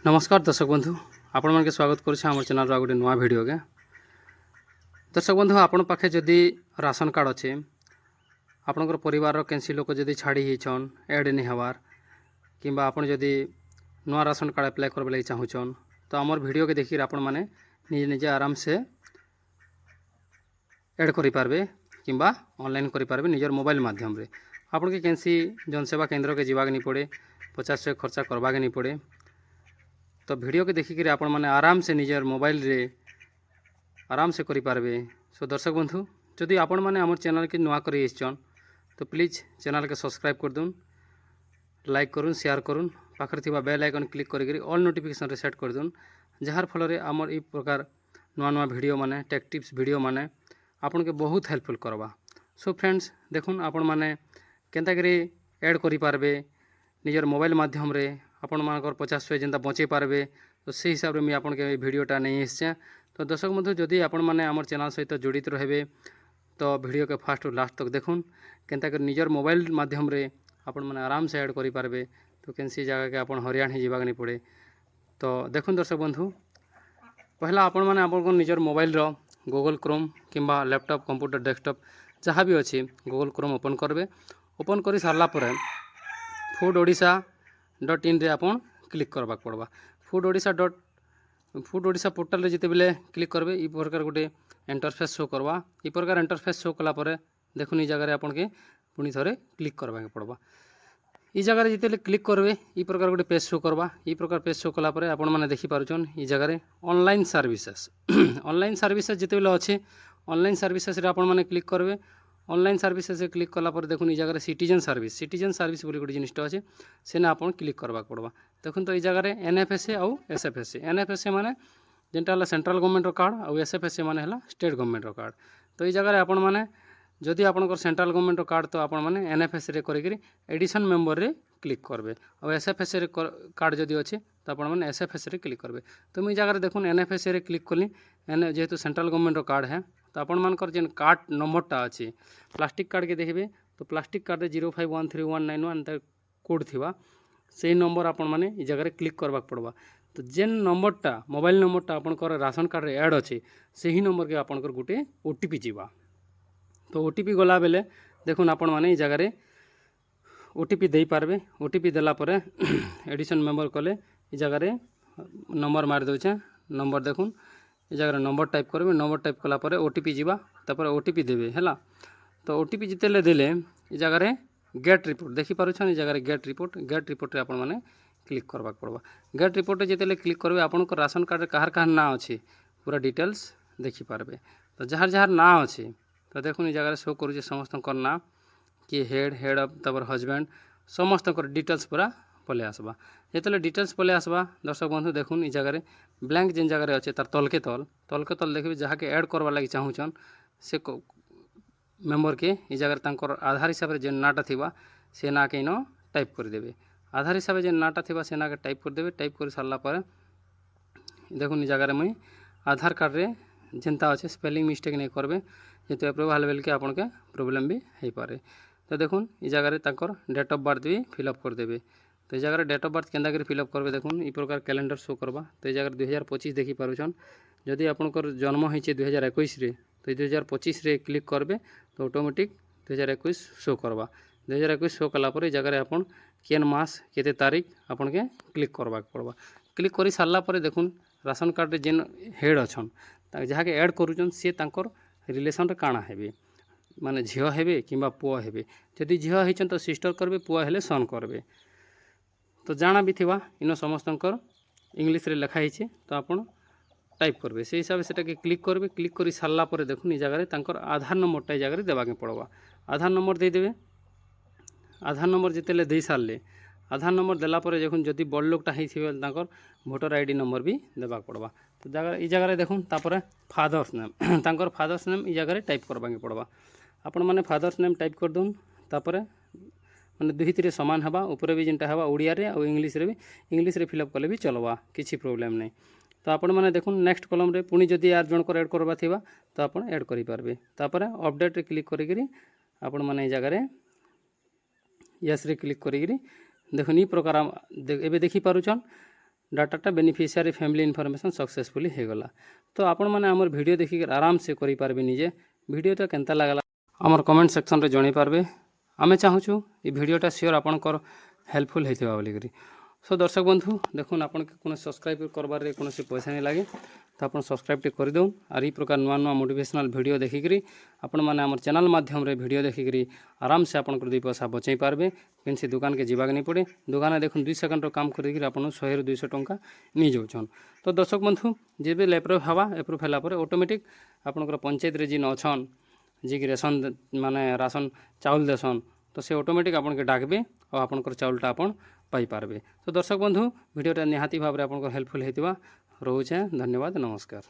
नमस्कार दर्शक बंधु आपण मानके स्वागत करुच्छे आम चैनल गोटे नुआ वीडियो के। दर्शक बंधु आपण पाखे जदि राशन कार्ड अच्छे आपणकर परिवार कैंसी लोक जदि छाड़ी होन एड नहीं हबार कि आपण जदि नुआ राशन कार्ड अप्लाई करबे लगे चाहून तो आमर वीडियो के देखिए आपण मैंने निजे निजे आराम से एड करें कि ऑनलाइन करें निजर मोबाइल माध्यम रे। आपन के कैंसी जनसेवा केंद्र के जीवाक नहीं पड़े 50 से खर्चा करवा के नहीं पड़े। तो वीडियो के देखिक आपण मैंने आराम से निजर मोबाइल रे आराम से करें। सो दर्शक बंधु जदि आपण मैंने आम चैनल के नुआ कर तो प्लीज़ चैनल के सब्सक्राइब कर दून, लाइक करूँ, शेयर करूँ, पाखर थिबा बेल आइकन क्लिक करी ऑल नोटिफिकेशन रे सेट कर दून, जार फल आमर ई प्रकार नुआ नुआ वीडियो माने टेक टिप्स वीडियो माने आपन के बहुत हेल्पफुल करवा। सो फ्रेंड्स देखुन आपण मैंने केंता करी ऐड करि पारबे निजर मोबाइल माध्यम रे आपण मानकर 50 जेनता बचे पारबे। तो से हिसाब रे मैं आपन के वीडियोटा नहीं आसे। तो दर्शक बंधु जदि आपण मैंने आमर चैनल सहित जोड़ित रहे तो वीडियो के फास्ट और लास्ट तक देखुन केंता कर निजर मोबाइल माध्यम रे आपण मैंने आराम से ऐड करि पारबे। तो कैंसी जगह के आपण हरियाण ही जीवाक नहीं पड़े। तो देखुन दर्शक बंधु पहला आपण मैंने आपन निजर मोबाइल रो गूगल क्रोम किंबा लैपटॉप कंप्यूटर डेस्कटॉप जहाँ भी अच्छी गूगल क्रोम ओपन करबे। ओपन कर सारा पर foododisha.in रे आपन क्लिक करबा पड़वा। फूड ओडिशा पोर्टाल रे जिते बेले क्लिक करबे ई प्रकार गोटे इंटरफेस शो करवा। ई प्रकार इंटरफेस शो कला पर देखुन ई जगह आपन के पुणी थरे क्लिक करबा के पड़वा। ई जगह जिते क्लिक करबे ई प्रकार गोटे पेज शो करवा। ई प्रकार पेज शो कला पर आपण माने देखि पारुछन ई जगह ऑनलाइन सर्विसेस ऑनलाइन सर्विसेस जिते बेले अच्छे ऑनलाइन सर्विसेस रे आपण माने क्लिक करबे। ऑनलाइन सर्विसेस क्लिक कला पर देखुन ई जगह सिटीजन सर्विस बोली गोटे जिनिसटा अच्छे से आपन क्लिक करबा पड़वा। देखुन तो ई जगह एनएफएसए आउ एसएफएसए एनएफएसए माने जेनटा हला सेंट्रल गवर्नमेंट रो कार्ड आउ एसएफएसए माने हला स्टेट गवर्नमेंट रो कार्ड। तो ई जगह आपण माने जदि आपनकर सेंट्रल गवर्नमेंट रो कार्ड तो आपण माने एनएफएसए रे करिकरी एडिशन मेंबर रे क्लिक करबे और एसएफएसए रे कार्ड जदि अच्छे तो आपण माने एसएफएसए रे क्लिक करबे। तो मुई जगह देखुन एनएफएसए रे क्लिक कली एन जेहेतु सेंट्रल गवर्नमेंट रो कार्ड है तो आपण मानकर जेन कार्ड नंबरटा अच्छे प्लास्टिक कार्ड के देखबे तो प्लास्टिक कार्ड रे 051319 कोड थिबा से नंबर आपण माने ई जगह क्लिक करबा पड़वा। तो जेन नंबरटा मोबाइल नंबरटा आपनकर राशन कार्ड रे ऐड अच्छे से ही नंबर के आपनकर गोटे ओटीपी जीवा। तो ओटीपी गला बेले देखुन आपण माने ई जगह ओटीपी दे पारबे। ओटीपी देला परे एडिशन मेंबर कले ई जगह नंबर मार दोचे नंबर देखुन ई जगह नंबर टाइप करबे। नंबर टाइप कला परे ओटीपी जीवा तापर ओटीपी देबे हैला। तो ओटीपी जितेले देले ई जगह गेट रिपोर्ट देखि पारुछन ई जगह गेट रिपोर्ट रे आपण माने क्लिक करबा पड़वा। गेट रिपोर्ट जितेले क्लिक करबे आपनको राशन कार्ड रे कहार कहार ना अच्छे पूरा डिटेल्स देखि पारबे। तो जहार जहार ना अच्छे तो देखुन ई जगह शो करूचे समस्त ना कि हेड ऑफ तबर हजबैंड समस्त डिटेल्स पूरा पले आसबा। जिते डिटेल्स पले आसबा दर्शक बंधु देखुन ई जगह ब्लैंक जेन जगह अच्छे तार तल के तल देखिए जहाँ के ऐड करवा लगी चाहून से मेंबर के ई जगह तांकर आधार हिसाब से जेन नाटा थिबा से ना के इन टाइप कर देबे। आधार हिसाब से जेन नाटा थिबा से ना के टाइप कर देबे। टाइप कर सारला पर देखुन ई जगह मुई आधार कार्ड रे जेनता अच्छे स्पेलिंग मिस्टेक नहीं करबे जेतु अप्रूवल बेल के आपन के प्रॉब्लम भी हो पारे। तो देखुन ई जगह तांकर डेट ऑफ बर्थ भी फिलअप कर देबे। तो ई जगह डेट ऑफ बर्थ केंदा कर फिलअप करबे देखुन ई प्रकार कैलेंडर शो करबा। तो ई जगह 2025 देखि पारुछन जदि आपनकर जन्म होइछे 2021 रे तो 2025 रे क्लिक करबे तो ऑटोमेटिक 2021 शो करबा। 2021 शो कला पर ई जगह आपन केन मास केते तारीख आपन के क्लिक करबा पड़वा। क्लिक करि सारला पर देखुन राशन कार्ड रे जेन हेड अछन जहाँ के ऐड करूछन से तांकर रिलेशन रे काଣା हेबे माने झियो हेबे किंबा पुआ हेबे। जदि झियो होइछन तो सिस्टर करबे पुआ हेले सन करबे। तो जाना भी थिबा इन समस्तंकर इंग्लिश रे लिखा हिचे तो आपण टाइप करबे से हिसाब से क्लिक करबे। क्लिक करि सारला पर देखुन ई जगह तांकर आधार नंबरटा ई जगह देबा के पड़वा। आधार नंबर दे देबे। आधार नंबर जितेले दे सारले आधार नंबर देला पर देखुन जदि बड़ लोकटा होइथिबे तांकर वोटर आईडी नंबर भी देबा पड़वा। तो जगह ई जगह देखुन तापर फादर्स नेम तांकर फादर्स नेम ई जगह टाइप करबा के पड़वा। आपण माने फादर्स नेम टाइप कर दून तापर माने दुहितरे समान हवा ऊपर भी जेनटा हवा ओडिया रे और इंग्लिश रे भी इंग्लिश रे फिलअप कले भी चलवा किसी प्रॉब्लम नहीं। तो आपण माने देखुन नेक्स्ट कॉलम रे पुणी जदि यार जन को ऐड करबा थिबा तो आपण ऐड करि पारबे। तापर अपडेट रे क्लिक करिकरी आपण माने ई जगह रे यस रे क्लिक करिकरी देखुन ई प्रकार एबे देखि पारुछन डाटाटा बेनिफिशियरी फैमिली इनफॉरमेशन सक्सेसफुली हो गला। तो आपण मैंने आमर वीडियो देखिक आराम से करि पारबे निजे वीडियोटा केनता लागला आमर कमेंट सेक्शन रे जणाई पारबे। आमे चाहूँ ये वीडियोटा सियोर आपनकर हेल्पफुल होइथिबा बोलिकरी। सो दर्शक बंधु देखुन आपन के कोनो सब्सक्राइब करबार रे कोनो पैसा नहीं लागे तो आप सब्सक्राइब टे कर दउन। आर ई प्रकार नुआ नुआ मोटिवेशनल वीडियो देखिकरी आपण माने हमर चैनल माध्यम रे वीडियो देखिकरी आराम से आपन कर 2 पैसा बचाई पारबे। किसी दुकान के जीवाक नहीं पड़े। दुकान देखुन 2 सेकंड रो काम करिकरी आपन 100 ରୁ 200 टंका नहीं जाउछन। तो दर्शक बंधु जेबे एप्रूव हवा एप्रूव होला पर ऑटोमेटिक आपनकर पंचायत रे जिन अछन जे कि रेशन माने राशन चाउल देसन तो से ऑटोमेटिक आपन के डाकबे और आपनकर चाउलटा आपन पाई पारबे। तो दर्शक बंधु वीडियोटा निहाती भाव रे आपनकर हेल्पफुल हेतिबा। रोचे धन्यवाद नमस्कार।